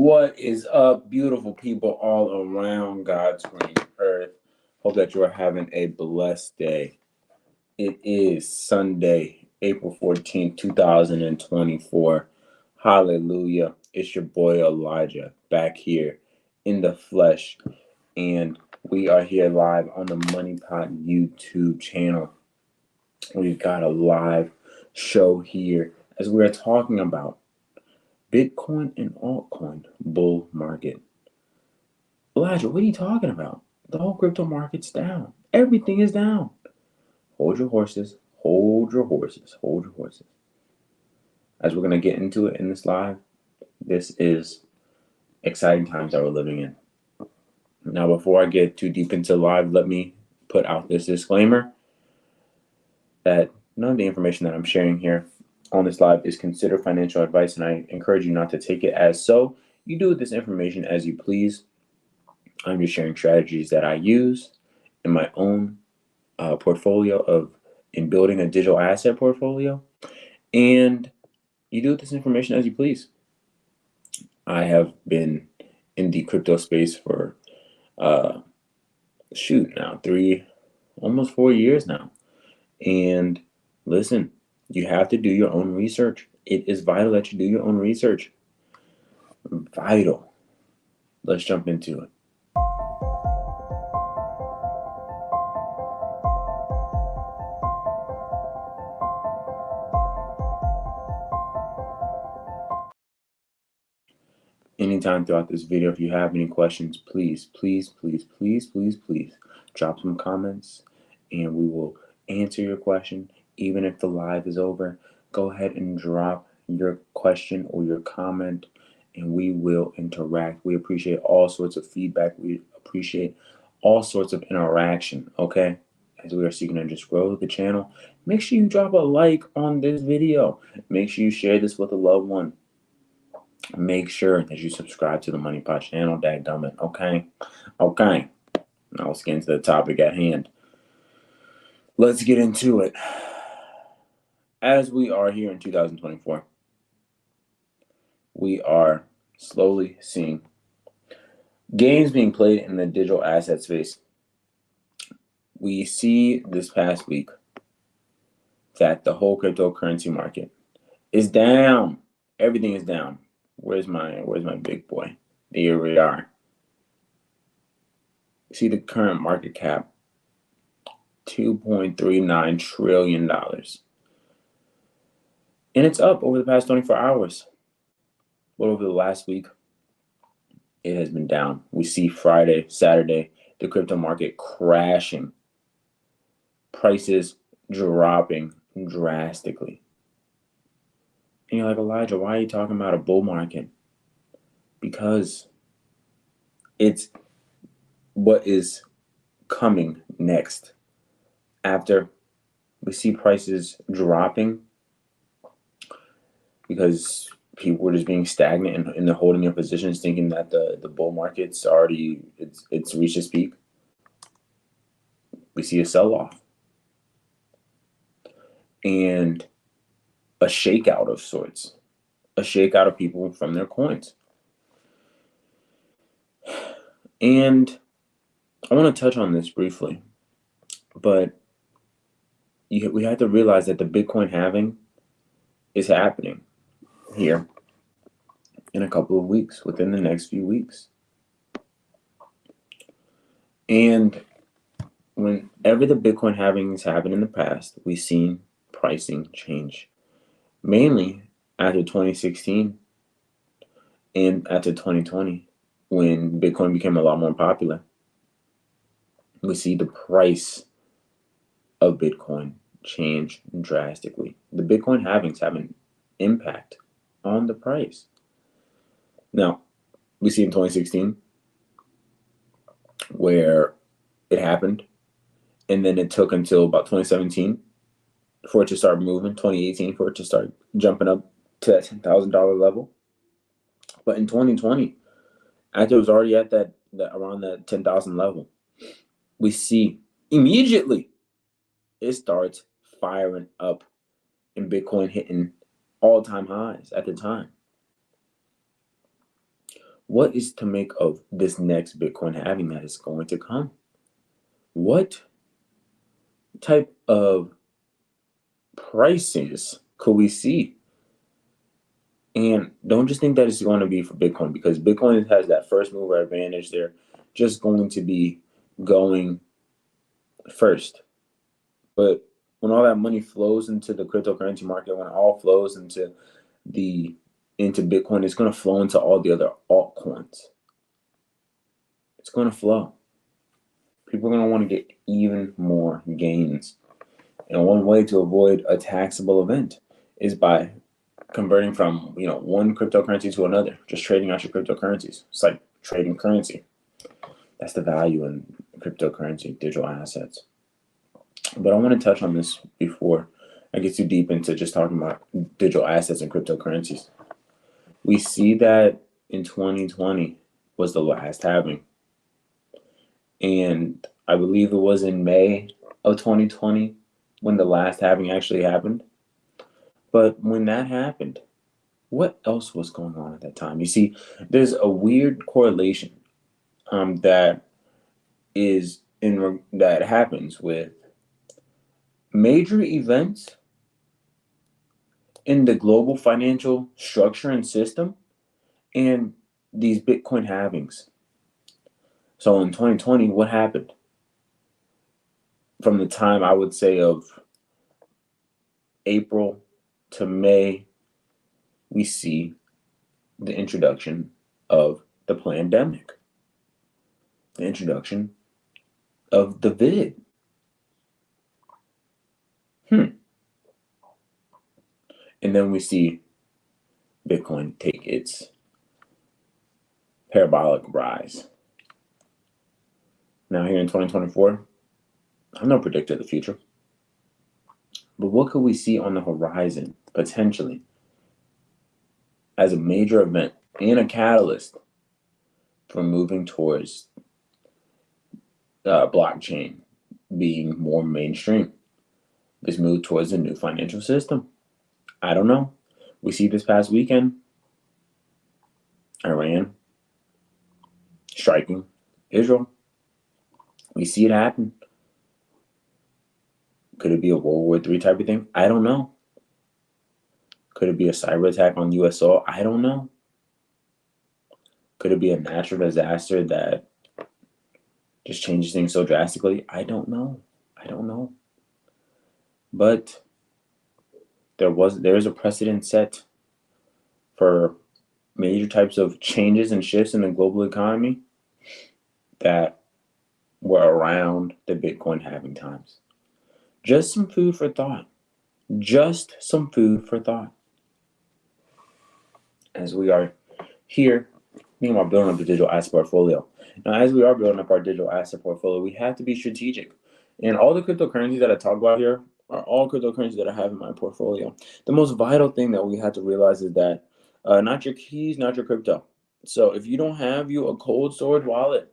What is up, beautiful people all around God's green earth? Hope that you are having a blessed day. It is Sunday, April 14th, 2024. Hallelujah. It's your boy Elijah back here in the flesh. And we are here live on the Money Pot YouTube channel. We've got a live show here as we are talking about Bitcoin and altcoin bull market. Elijah, what are you talking about? The whole crypto market's down. Everything is down. Hold your horses. Hold your horses. Hold your horses. As we're going to get into it in this live, this is exciting times that we're living in. Now, before I get too deep into live, let me put out this disclaimer that none of the information that I'm sharing here on this live is considered financial advice, and I encourage you not to take it as so. You do with this information as you please. I'm just sharing strategies that I use in my own portfolio in building a digital asset portfolio, and you do with this information as you please. I have been in the crypto space for almost 4 years now, and listen, you have to do your own research. It is vital that you do your own research. Vital. Let's jump into it. Anytime throughout this video, if you have any questions, please drop some comments and we will answer your question. Even if the live is over, go ahead and drop your question or your comment and we will interact. We appreciate all sorts of feedback. We appreciate all sorts of interaction, okay? As we are seeking to just grow the channel, make sure you drop a like on this video. Make sure you share this with a loved one. Make sure that you subscribe to the Money Pot channel, dadgummit, okay? Okay. Now let's get into the topic at hand. Let's get into it. As we are here in 2024, we are slowly seeing games being played in the digital asset space. We see this past week that the whole cryptocurrency market is down. Everything is down. Where's my big boy? Here we are. See the current market cap, $2.39 trillion. And it's up over the past 24 hours. But over the last week, it has been down. We see Friday, Saturday, the crypto market crashing. Prices dropping drastically. And you're like, Elijah, why are you talking about a bull market? Because it's what is coming next. After we see prices dropping because people were just being stagnant and they're holding their positions thinking that the bull market's already, it's reached its peak. We see a sell-off. And a shakeout of sorts. A shakeout of people from their coins. And I want to touch on this briefly, but we have to realize that the Bitcoin halving is happening here in a couple of weeks, within the next few weeks. And whenever the Bitcoin halving has happened in the past, we've seen pricing change. Mainly after 2016 and after 2020, when Bitcoin became a lot more popular. We see the price of Bitcoin change drastically. The Bitcoin halvings have an impact on the price. Now, we see in 2016 where it happened, and then it took until about 2017 for it to start moving, 2018 for it to start jumping up to that $10,000 level. But in 2020, after it was already at that around that 10,000 level, we see immediately it starts firing up and Bitcoin hitting all-time highs at the time. what is to make of this next Bitcoin halving that is going to come? What type of prices could we see? And don't just think that it's going to be for Bitcoin, because Bitcoin has that first mover advantage. They're just going to be going first. But when all that money flows into the cryptocurrency market, when it all flows into Bitcoin, it's going to flow into all the other altcoins. It's going to flow. People are going to want to get even more gains. And one way to avoid a taxable event is by converting from one cryptocurrency to another, just trading out your cryptocurrencies. It's like trading currency. That's the value in cryptocurrency, digital assets. But I want to touch on this before I get too deep into just talking about digital assets and cryptocurrencies. We see that in 2020 was the last halving. And I believe it was in May of 2020 when the last halving actually happened. But when that happened, what else was going on at that time? You see, there's a weird correlation that happens with major events in the global financial structure and system and these Bitcoin halvings. So in 2020, what happened? From the time, I would say, of April to May, we see the introduction of the pandemic, the introduction of the vid. And then we see Bitcoin take its parabolic rise. Now here in 2024, I'm no predictor of the future. But what could we see on the horizon, potentially, as a major event and a catalyst for moving towards blockchain being more mainstream? This move towards a new financial system. I don't know. We see this past weekend, Iran striking Israel. We see it happen. Could it be a World War III type of thing? I don't know. Could it be a cyber attack on U.S. soil? I don't know. Could it be a natural disaster that just changes things so drastically? I don't know. But there's a precedent set for major types of changes and shifts in the global economy that were around the Bitcoin halving times. Just some food for thought. As we are here thinking about building up a digital asset portfolio. Now, as we are building up our digital asset portfolio, we have to be strategic. And all the cryptocurrencies that I talk about here are all cryptocurrencies that I have in my portfolio. The most vital thing that we have to realize is that not your keys, not your crypto. So if you don't have a cold storage wallet,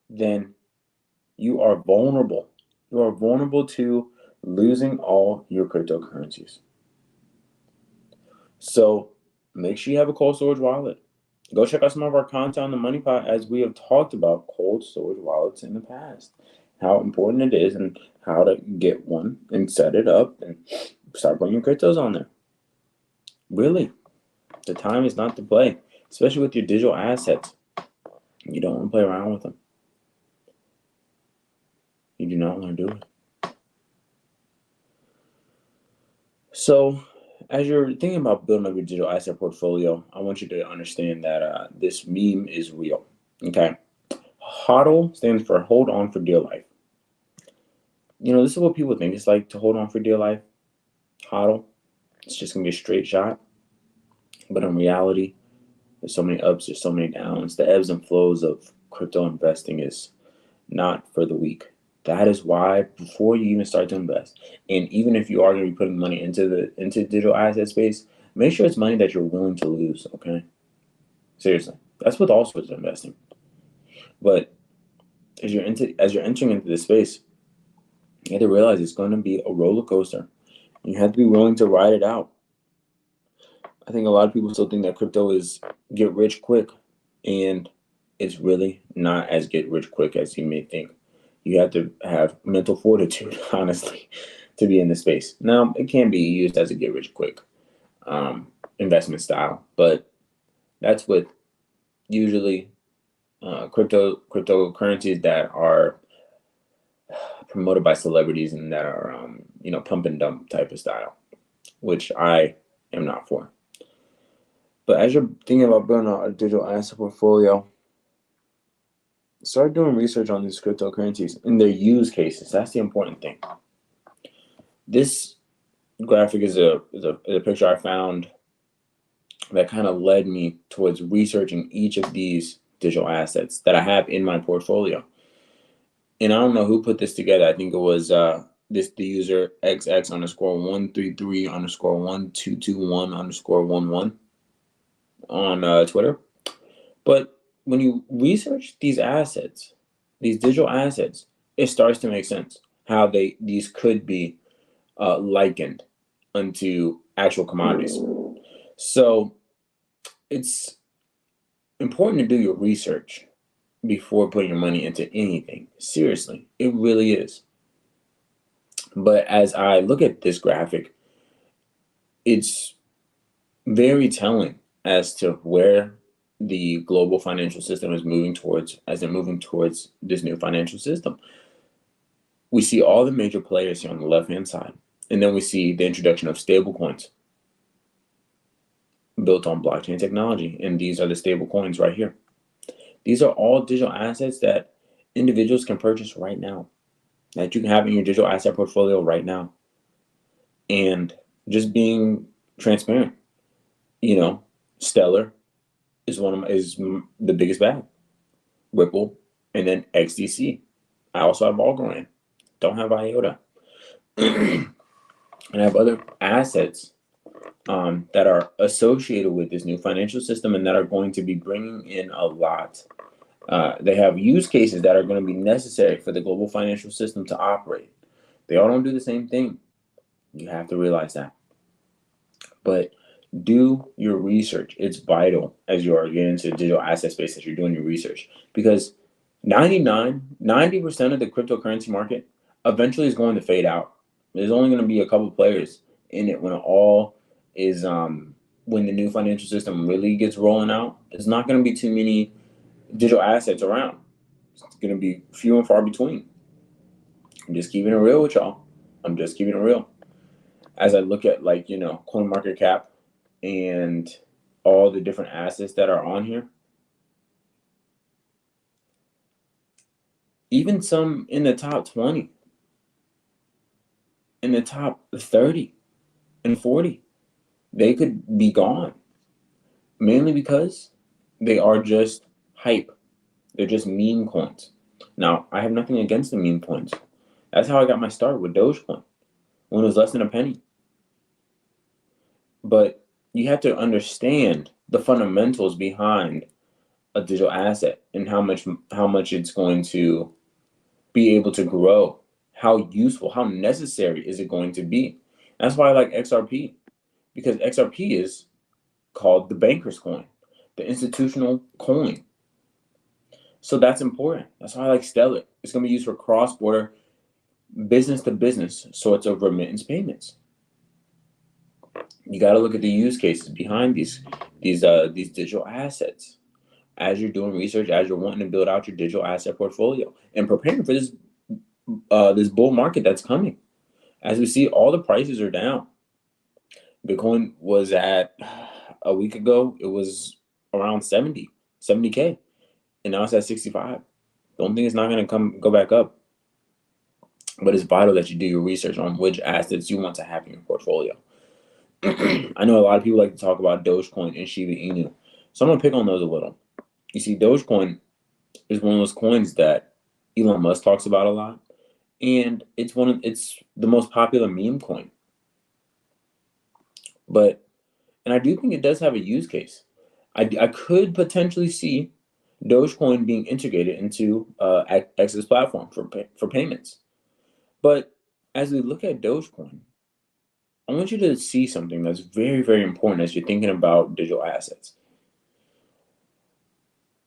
then you are vulnerable. You are vulnerable to losing all your cryptocurrencies. So make sure you have a cold storage wallet. Go check out some of our content on the Money Pot, as we have talked about cold storage wallets in the past, how important it is and how to get one and set it up and start putting your cryptos on there. Really, the time is not to play, especially with your digital assets. You don't want to play around with them. You do not want to do it. So, as you're thinking about building up your digital asset portfolio, I want you to understand that this meme is real. Okay, HODL stands for hold on for dear life. This is what people think it's like to hold on for dear life. HODL, it's just gonna be a straight shot. But in reality, there's so many ups, there's so many downs. The ebbs and flows of crypto investing is not for the weak. That is why, before you even start to invest, and even if you are going to be putting money into digital asset space, make sure it's money that you're willing to lose. Okay, seriously, that's with all sorts of investing. But as you're entering into this space, you have to realize it's going to be a roller coaster. You have to be willing to ride it out. I think a lot of people still think that crypto is get rich quick, and it's really not as get rich quick as you may think. You have to have mental fortitude, honestly, to be in the space. Now, it can be used as a get rich quick investment style, but that's with usually cryptocurrencies that are promoted by celebrities and that are pump and dump type of style, which I am not for. But as you're thinking about building a digital asset portfolio, start doing research on these cryptocurrencies and their use cases. That's the important thing. This graphic is a picture I found that kind of led me towards researching each of these digital assets that I have in my portfolio. And I don't know who put this together. I think it was the user XX_133_1221_11 on Twitter. But when you research these assets, these digital assets, it starts to make sense how these could be likened unto actual commodities. So it's important to do your research before putting your money into anything. Seriously, it really is. But as I look at this graphic, it's very telling as to where the global financial system is moving towards as they're moving towards this new financial system. We see all the major players here on the left-hand side, and then we see the introduction of stable coins built on blockchain technology, and these are the stable coins right here. These are all digital assets that individuals can purchase right now, that you can have in your digital asset portfolio right now. And just being transparent, Stellar is the biggest bag. Ripple, and then XDC. I also have Algorand. Don't have IOTA. And I have other assets that are associated with this new financial system and that are going to be bringing in a lot. They have use cases that are going to be necessary for the global financial system to operate. They all don't do the same thing. You have to realize that. But do your research. It's vital as you are getting into the digital asset space that you're doing your research, because 90% of the cryptocurrency market eventually is going to fade out. There's only going to be a couple players in it when it all is when the new financial system really gets rolling out. There's not going to be too many digital assets around. It's going to be few and far between. I'm just keeping it real with y'all. I'm just keeping it real. As I look at CoinMarketCap and all the different assets that are on here, even some in the top 20, in the top 30 and 40, they could be gone, mainly because they are just hype. They're just meme coins. Now, I have nothing against the meme coins. That's how I got my start with Dogecoin when it was less than a penny. But you have to understand the fundamentals behind a digital asset and how much it's going to be able to grow. How useful, how necessary is it going to be? That's why I like XRP, because XRP is called the banker's coin, the institutional coin. So that's important. That's why I like Stellar. It's going to be used for cross-border business to business sorts of remittance payments. You got to look at the use cases behind these digital assets as you're doing research, as you're wanting to build out your digital asset portfolio and preparing for this bull market that's coming. As we see, all the prices are down. Bitcoin was at a week ago, it was around 70K, and now it's at 65. Don't think it's not going to go back up. But it's vital that you do your research on which assets you want to have in your portfolio. I know a lot of people like to talk about Dogecoin and Shiba Inu, so I'm going to pick on those a little. You see, Dogecoin is one of those coins that Elon Musk talks about a lot, and it's the most popular meme coin. And I do think it does have a use case. I could potentially see Dogecoin being integrated into X's platform for payments. But as we look at Dogecoin I want you to see something that's very, very important as you're thinking about digital assets.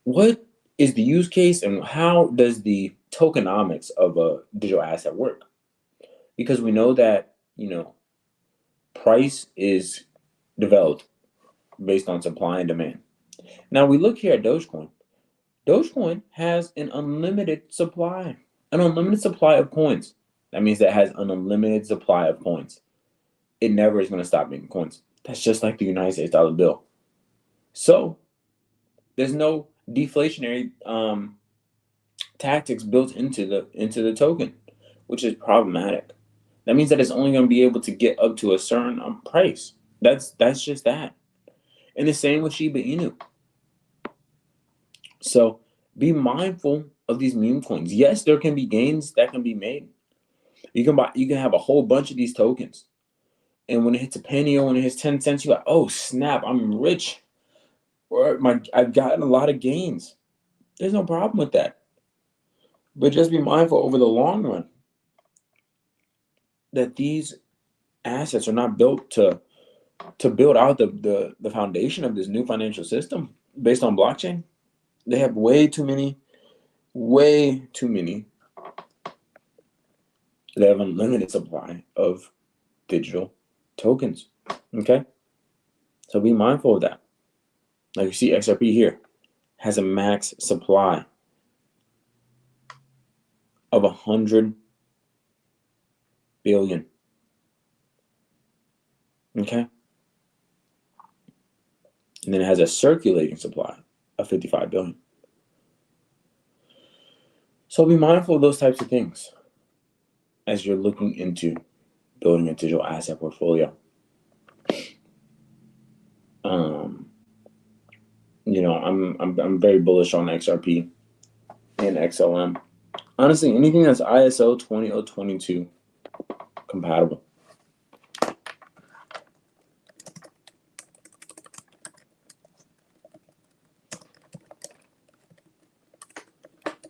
What is the use case and how does the tokenomics of a digital asset work? Because we know that, price is developed based on supply and demand. Now we look here at Dogecoin. Dogecoin has an unlimited supply, of coins. That means that it has an unlimited supply of coins. It never is going to stop making coins. That's just like the United States dollar bill. So there's no deflationary tactics built into the token, which is problematic. That means that it's only going to be able to get up to a certain price. That's just that. And the same with Shiba Inu. So be mindful of these meme coins. Yes, there can be gains that can be made. You can have a whole bunch of these tokens. And when it hits a penny or when it hits 10 cents, you're like, oh snap, I'm rich. Or I've gotten a lot of gains. There's no problem with that. But just be mindful over the long run that these assets are not built to build out the foundation of this new financial system based on blockchain. They have way too many. They have unlimited supply of digital tokens. Okay? So be mindful of that. Like you see XRP here has a max supply of 100 billion. Okay? And then it has a circulating supply of 55 billion. So be mindful of those types of things as you're looking into building a digital asset portfolio. I'm very bullish on XRP and XLM. Honestly, anything that's ISO 20022 compatible.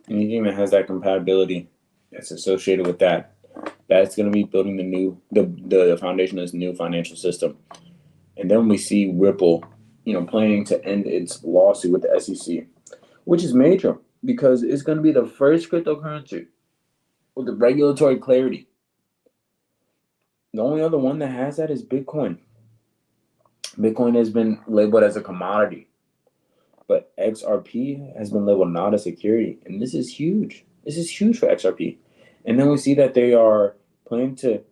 Anything that has that compatibility that's associated with that's going to be building the foundation of this new financial system. And then we see Ripple, planning to end its lawsuit with the SEC, which is major because it's going to be the first cryptocurrency with the regulatory clarity. The only other one that has that is Bitcoin. Bitcoin has been labeled as a commodity, but XRP has been labeled not a security, and this is huge. This is huge for XRP. And then we see that they are planning to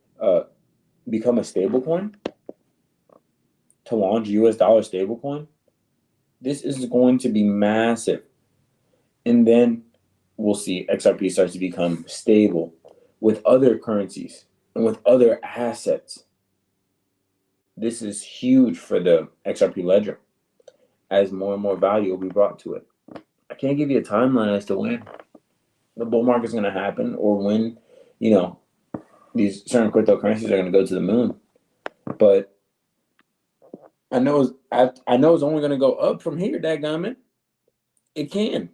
become a stablecoin, to launch US dollar stablecoin. This is going to be massive. And then we'll see XRP starts to become stable with other currencies and with other assets. This is huge for the XRP ledger as more and more value will be brought to it. I can't give you a timeline as to when the bull market is going to happen or when, these certain cryptocurrencies are going to go to the moon. But I know it's only going to go up from here, dadgummit. It can.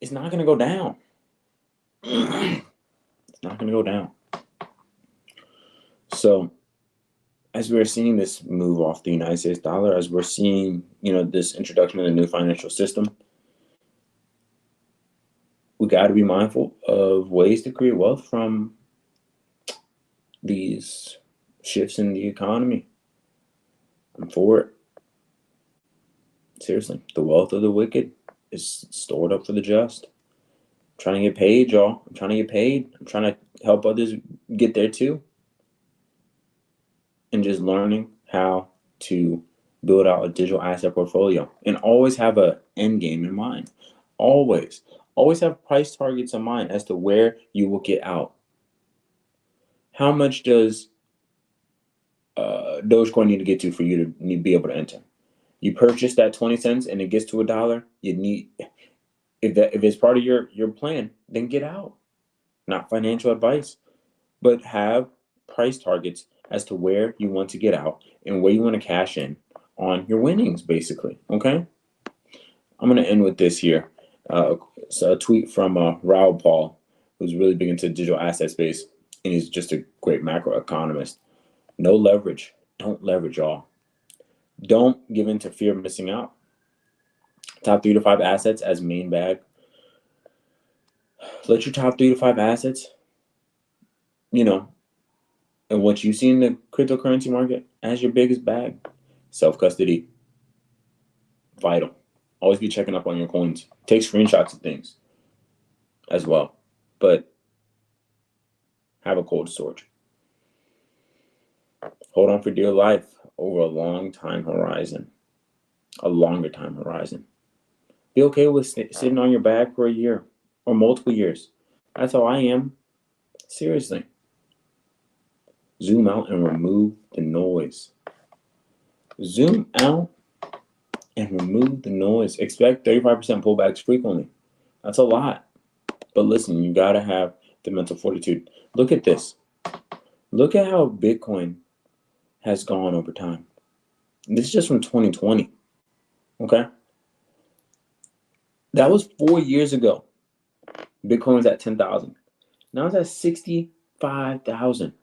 It's not going to go down. It's not going to go down. So as we're seeing this move off the United States dollar, as we're seeing, this introduction of the new financial system, we got to be mindful of ways to create wealth from these shifts in the economy. I'm for it. Seriously, the wealth of the wicked is stored up for the just. I'm trying to get paid, y'all. I'm trying to get paid. I'm trying to help others get there too. And just learning how to build out a digital asset portfolio and always have an end game in mind. Always have price targets in mind as to where you will get out. How much does Dogecoin need to get to for you to be able to enter? You purchase that 20 cents and it gets to $1. You need, if it's part of your plan, then get out. Not financial advice, but have price targets as to where you want to get out and where you want to cash in on your winnings, basically. Okay. I'm going to end with this here. So a tweet from Raoul Paul, who's really big into digital asset space, and he's just a great macroeconomist. No leverage. Don't leverage, y'all. Don't give in to fear of missing out. Top 3 to 5 assets as main bag. Let your top 3 to 5 assets, and what you see in the cryptocurrency market as your biggest bag. Self-custody. Vital. Always be checking up on your coins. Take screenshots of things as well. But have a cold storage. Hold on for dear life over a long time horizon. A longer time horizon. Be okay with sitting on your bag for a year or multiple years. That's how I am. Seriously. Zoom out and remove the noise. Zoom out and remove the noise. Expect 35% pullbacks frequently. That's a lot. But listen, you got to have the mental fortitude. Look at this. Look at how Bitcoin has gone over time. This is just from 2020. Okay? That was 4 years ago. Bitcoin was at 10,000. Now it's at 65,000.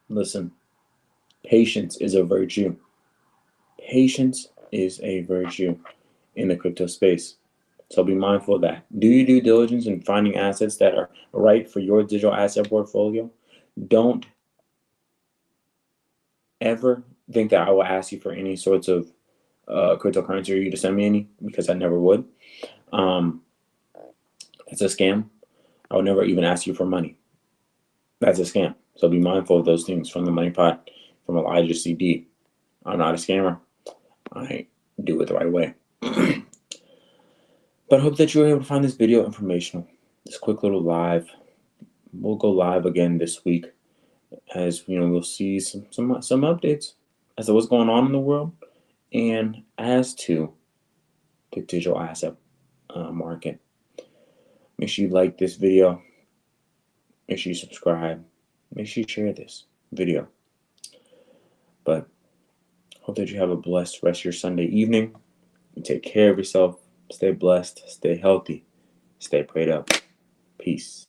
Listen, patience is a virtue. Patience is a virtue in the crypto space. So be mindful of that. Do your due diligence in finding assets that are right for your digital asset portfolio. Don't ever think that I will ask you for any sorts of cryptocurrency or you to send me any, because I never would. It's a scam. I would never even ask you for money. That's a scam. So be mindful of those things. From the Money Pot, from Elijah CD. I'm not a scammer. I do it the right way. But I hope that you were able to find this video informational. This quick little live. We'll go live again this week, as we'll see some updates as to what's going on in the world and as to the digital asset market. Make sure you like this video. Make sure you subscribe. Make sure you share this video. But hope that you have a blessed rest of your Sunday evening. You take care of yourself. Stay blessed. Stay healthy. Stay prayed up. Peace.